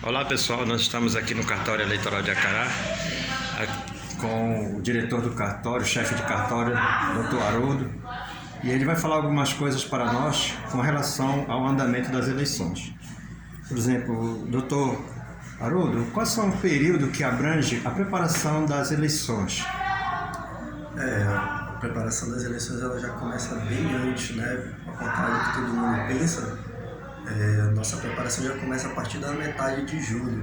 Olá pessoal, nós estamos aqui no cartório eleitoral de Acará com o diretor do cartório, o chefe de cartório, Dr. Haroldo, e ele vai falar algumas coisas para nós com relação ao andamento das eleições. Por exemplo, Dr. Haroldo, quais são o período que abrange a preparação das eleições? A preparação das eleições ela já começa bem antes, né? Ao contrário do que todo mundo pensa, a nossa preparação já começa a partir da metade de julho.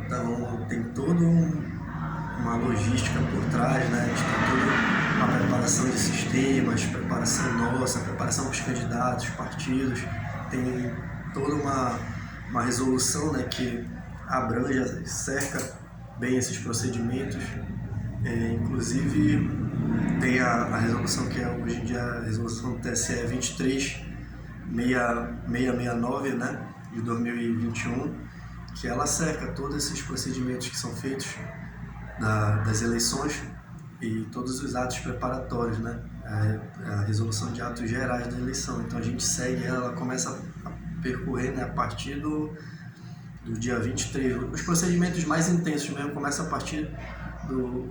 Então tem toda uma logística por trás, né? A gente tem toda uma preparação de sistemas, preparação nossa, preparação para os candidatos, partidos, tem toda uma resolução, né, que abrange, cerca bem esses procedimentos. Inclusive tem a resolução que é hoje em dia a resolução do TSE 23669, né, de 2021, que ela cerca todos esses procedimentos que são feitos das eleições e todos os atos preparatórios, né, a resolução de atos gerais da eleição. Então a gente segue ela começa a percorrer, né, a partir do dia 23. Os procedimentos mais intensos mesmo começam a partir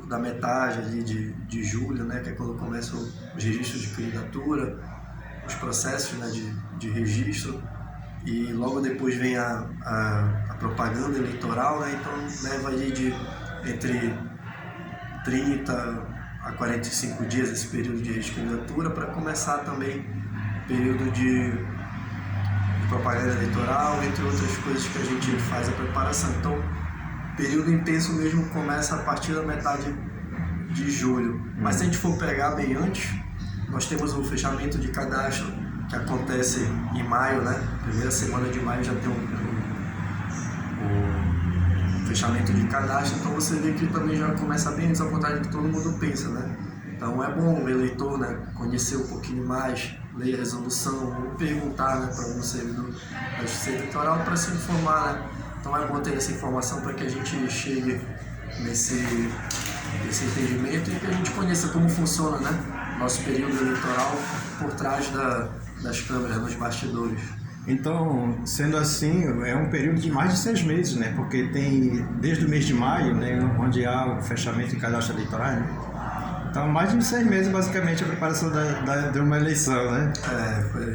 da metade ali de julho, né, que é quando começam os registros de candidatura, os processos, né, de registro, e logo depois vem a propaganda eleitoral, né, então leva ali entre 30 a 45 dias esse período de registro de candidatura, para começar também o período de propaganda eleitoral, entre outras coisas que a gente faz a preparação. Então, o período intenso mesmo começa a partir da metade de julho. Mas se a gente for pegar bem antes, nós temos o fechamento de cadastro que acontece em maio, né? Primeira semana de maio já tem o fechamento de cadastro, então você vê que também já começa bem antes, ao contrário do que todo mundo pensa, né? Então é bom o eleitor, né, conhecer um pouquinho mais, ler a resolução, ou perguntar, né, para algum servidor da Justiça Eleitoral para se informar, né? Então é bom ter essa informação para que a gente chegue nesse entendimento e que a gente conheça como funciona, né, nosso período eleitoral por trás das câmeras, nos bastidores. Então, sendo assim, é um período de mais de 6 meses, né? Porque tem desde o mês de maio, né, onde há o fechamento de cadastro eleitoral, né? Então, mais de 6 meses, basicamente, a preparação de uma eleição, né?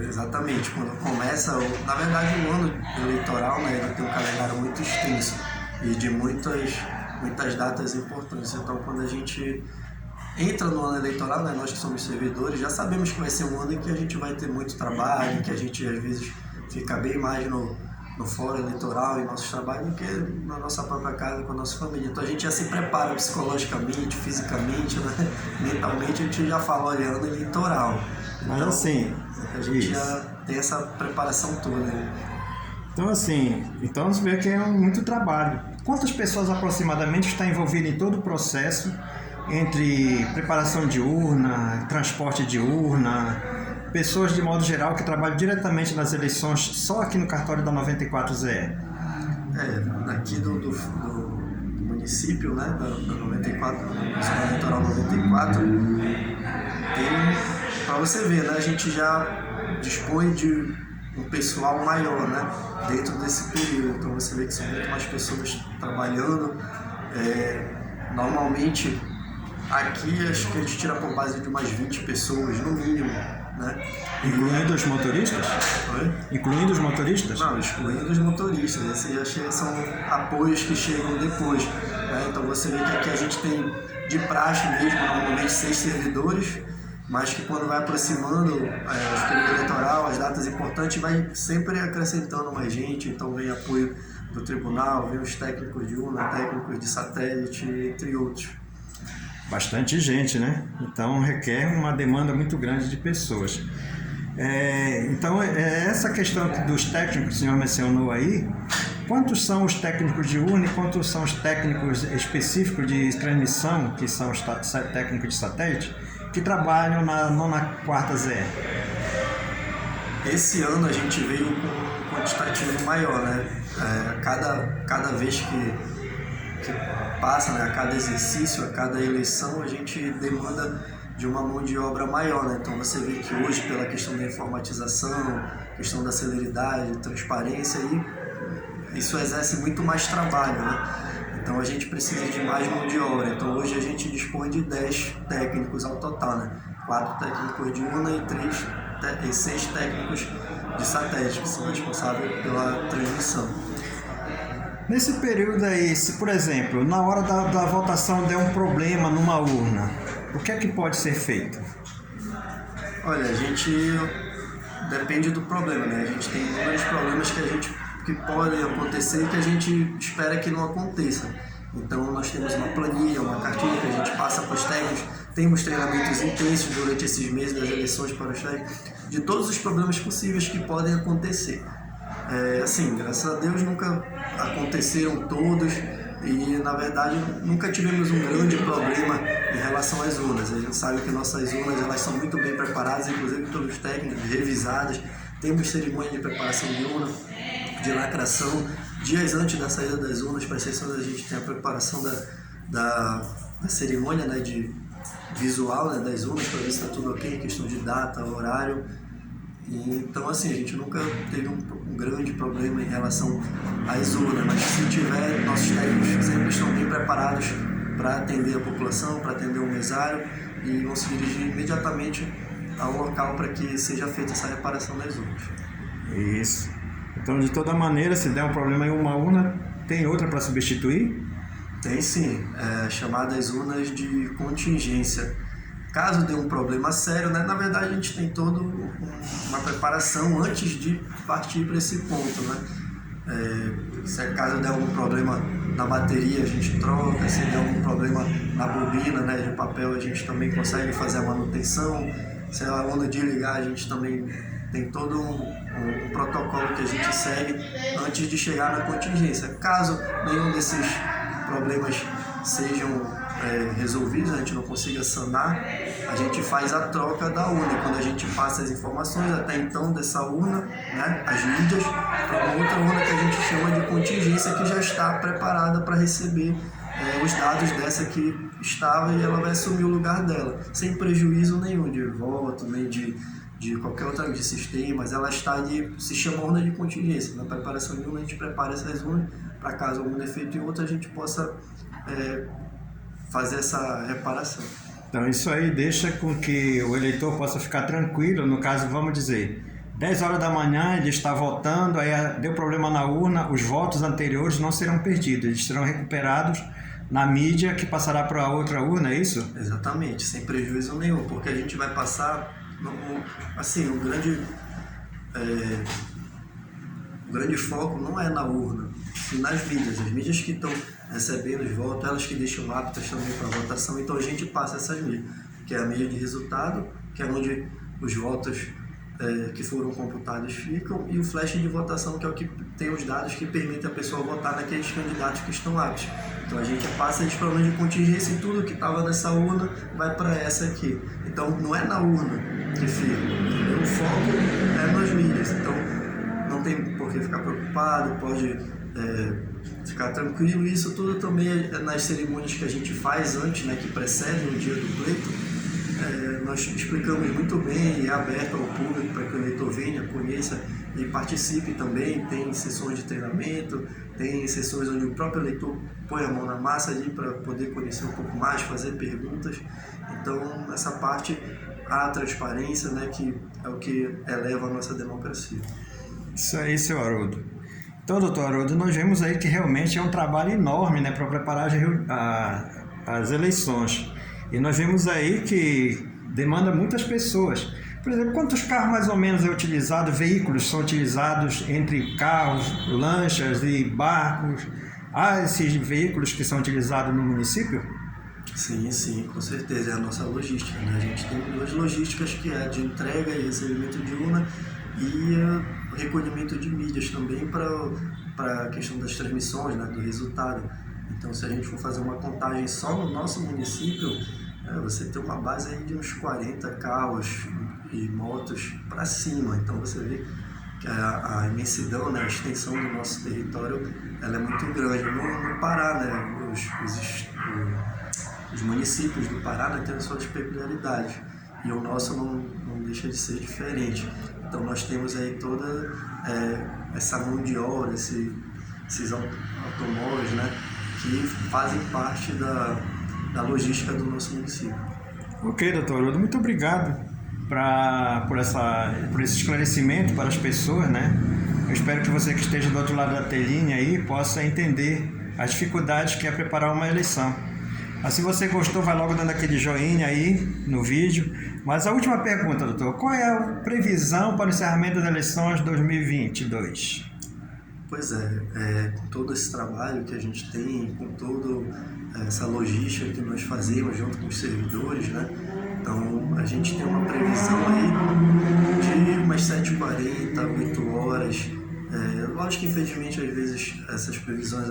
Exatamente. Quando começa, na verdade, o ano eleitoral, né, ele tem um calendário muito extenso e de muitas datas importantes. Então, quando a gente entra no ano eleitoral, né, nós que somos servidores, já sabemos que vai ser um ano em que a gente vai ter muito trabalho, que a gente, às vezes, fica bem mais no fórum eleitoral e nossos trabalhos do que na nossa própria casa com a nossa família. Então a gente já se prepara psicologicamente, fisicamente, né? Mentalmente, a gente já fala, olha, ano eleitoral. Mas então, assim, a gente já tem essa preparação toda, né? Então assim, você vê que é muito trabalho. Quantas pessoas aproximadamente estão envolvidas em todo o processo, entre preparação de urna, transporte de urna, pessoas de modo geral que trabalham diretamente nas eleições só aqui no cartório da 94ZE? Daqui do município, né, da 94, da eleitoral 94, tem, para você ver, né, a gente já dispõe de um pessoal maior, né, dentro desse período. Então você vê que são muito mais pessoas trabalhando. Normalmente aqui acho que a gente tira por base de umas 20 pessoas no mínimo, né? Incluindo os motoristas? Oi? Incluindo os motoristas? Não, excluindo os motoristas. Esses acho que são apoios que chegam depois, né? Então você vê que aqui a gente tem de praxe mesmo, normalmente 6 servidores, mas que quando vai aproximando o período eleitoral, as datas importantes, vai sempre acrescentando mais gente. Então vem apoio do tribunal, vem os técnicos de urna, técnicos de satélite, entre outros. Bastante gente, né? Então requer uma demanda muito grande de pessoas. Então, essa questão dos técnicos que o senhor mencionou aí, quantos são os técnicos de urna e quantos são os técnicos específicos de transmissão, que são os técnicos de satélite, que trabalham na 94 ZE? Esse ano a gente veio com um quantitativo maior, né? Cada vez que passa, né, a cada exercício, a cada eleição, a gente demanda de uma mão de obra maior, né? Então você vê que hoje, pela questão da informatização, questão da celeridade, transparência, aí isso exerce muito mais trabalho, né? Então a gente precisa de mais mão de obra. Então hoje a gente dispõe de 10 técnicos ao total, né? 4 técnicos de UNA e 6 técnicos de satélite, que são responsáveis pela transmissão. Nesse período aí, se por exemplo, na hora da votação der um problema numa urna, o que é que pode ser feito? Olha, a gente depende do problema, né? A gente tem inúmeros problemas que podem acontecer e que a gente espera que não aconteça. Então nós temos uma planilha, uma cartilha que a gente passa para os técnicos, temos treinamentos intensos durante esses meses das eleições para os técnicos, de todos os problemas possíveis que podem acontecer. Assim, graças a Deus nunca aconteceram todos e na verdade nunca tivemos um grande problema em relação às urnas. A gente sabe que nossas urnas elas são muito bem preparadas, inclusive pelos técnicos, revisadas. Temos cerimônia de preparação de urna, de lacração, dias antes da saída das urnas, para as sessões a gente tem a preparação da cerimônia, né, de visual, né, das urnas, para ver se está tudo ok, questão de data, horário. Então, assim, a gente nunca teve um grande problema em relação às urnas, mas se tiver, nossos técnicos sempre estão bem preparados para atender a população, para atender o mesário e vão se dirigir imediatamente ao local para que seja feita essa reparação das urnas. Isso. Então, de toda maneira, se der um problema em uma urna, tem outra para substituir? Tem sim, chamadas urnas de contingência. Caso dê um problema sério, né, na verdade a gente tem toda uma preparação antes de partir para esse ponto, né? Se caso der algum problema na bateria, a gente troca. Se der algum problema na bobina, né, de papel, a gente também consegue fazer a manutenção. Se a onda desligar, a gente também tem todo um protocolo que a gente segue antes de chegar na contingência. Caso nenhum desses problemas sejam resolvidos, a gente não consiga sanar, a gente faz a troca da urna. Quando a gente passa as informações até então dessa urna, né, as mídias, para uma outra urna que a gente chama de contingência, que já está preparada para receber os dados dessa que estava, e ela vai assumir o lugar dela, sem prejuízo nenhum de voto, nem de qualquer outra de sistemas. Ela está ali, se chama urna de contingência. Na preparação de urna a gente prepara essas urnas para caso algum defeito em outra a gente possa fazer essa reparação. Então isso aí deixa com que o eleitor possa ficar tranquilo. No caso, vamos dizer, 10 horas da manhã ele está votando, aí deu problema na urna, os votos anteriores não serão perdidos, eles serão recuperados na mídia que passará para outra urna, é isso? Exatamente, sem prejuízo nenhum, porque a gente vai passar, assim, o grande foco não é na urna, e nas mídias. As mídias que estão recebendo os votos, elas que deixam aptas também para a votação, então a gente passa essas mídias, que é a mídia de resultado, que é onde os votos que foram computados ficam, e o flash de votação, que é o que tem os dados que permitem a pessoa votar naqueles candidatos que estão aptos. Então a gente passa esses problemas de contingência e tudo que estava nessa urna vai para essa aqui. Então não é na urna que fica, o foco é nas mídias. Então não tem por que ficar preocupado, pode ficar tranquilo. Isso tudo também é nas cerimônias que a gente faz antes, né, que precedem o dia do pleito. Nós explicamos muito bem e é aberto ao público para que o eleitor venha, conheça e participe também. Tem sessões de treinamento, tem sessões onde o próprio eleitor põe a mão na massa ali para poder conhecer um pouco mais, fazer perguntas. Então, nessa parte, há a transparência, né, que é o que eleva a nossa democracia. Isso aí, seu Haroldo. Então, doutor Haroldo, nós vemos aí que realmente é um trabalho enorme, né, para preparar as eleições. E nós vemos aí que demanda muitas pessoas. Por exemplo, quantos carros mais ou menos é utilizado, veículos são utilizados entre carros, lanchas e barcos? Há esses veículos que são utilizados no município? Sim, com certeza. É a nossa logística, né? A gente tem duas logísticas, que é a de entrega e recebimento de urna e o recolhimento de mídias também para a questão das transmissões, né, do resultado. Então, se a gente for fazer uma contagem só no nosso município, você tem uma base aí de uns 40 carros e motos para cima. Então, você vê que a imensidão, né, a extensão do nosso território, ela é muito grande. No Pará, né, os municípios do Pará, né, têm suas peculiaridades, e o nosso não deixa de ser diferente. Então, nós temos aí toda essa mão de obra, esse esses automóveis, né, que fazem parte da logística do nosso município. Ok, doutor Haroldo, muito obrigado por esse esclarecimento para as pessoas, né? Eu espero que você que esteja do outro lado da telinha aí possa entender as dificuldades que é preparar uma eleição. Mas se você gostou, vai logo dando aquele joinha aí no vídeo. Mas a última pergunta, doutor, qual é a previsão para o encerramento das eleições 2022? Pois é, com todo esse trabalho que a gente tem, com toda essa logística que nós fazemos junto com os servidores, né? Então, a gente tem uma previsão aí de umas 7h40, 8 horas. Lógico que, infelizmente, às vezes essas previsões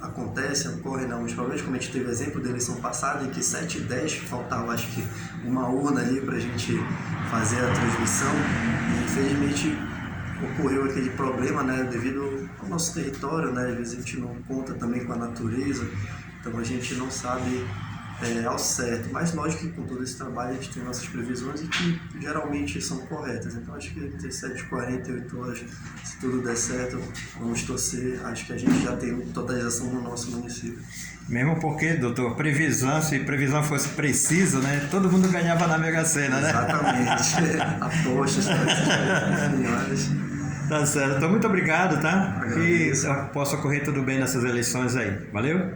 acontecem, ocorrem alguns problemas, como a gente teve exemplo da eleição passada, em que 7h10 faltava, acho que, uma urna ali para a gente fazer a transmissão. E, infelizmente, ocorreu aquele problema, né, devido ao nosso território, né, às vezes a gente não conta também com a natureza, então a gente não sabe ao certo, mas lógico que com todo esse trabalho a gente tem nossas previsões e que geralmente são corretas, então acho que entre 7h40 e 8 horas, se tudo der certo, vamos torcer, acho que a gente já tem totalização no nosso município. Mesmo porque, doutor, se previsão fosse precisa, né, todo mundo ganhava na Mega Sena, né? Exatamente, apostas para essas milhões. Tá certo, então muito obrigado, tá? Agradeço. Que possa ocorrer tudo bem nessas eleições aí. Valeu?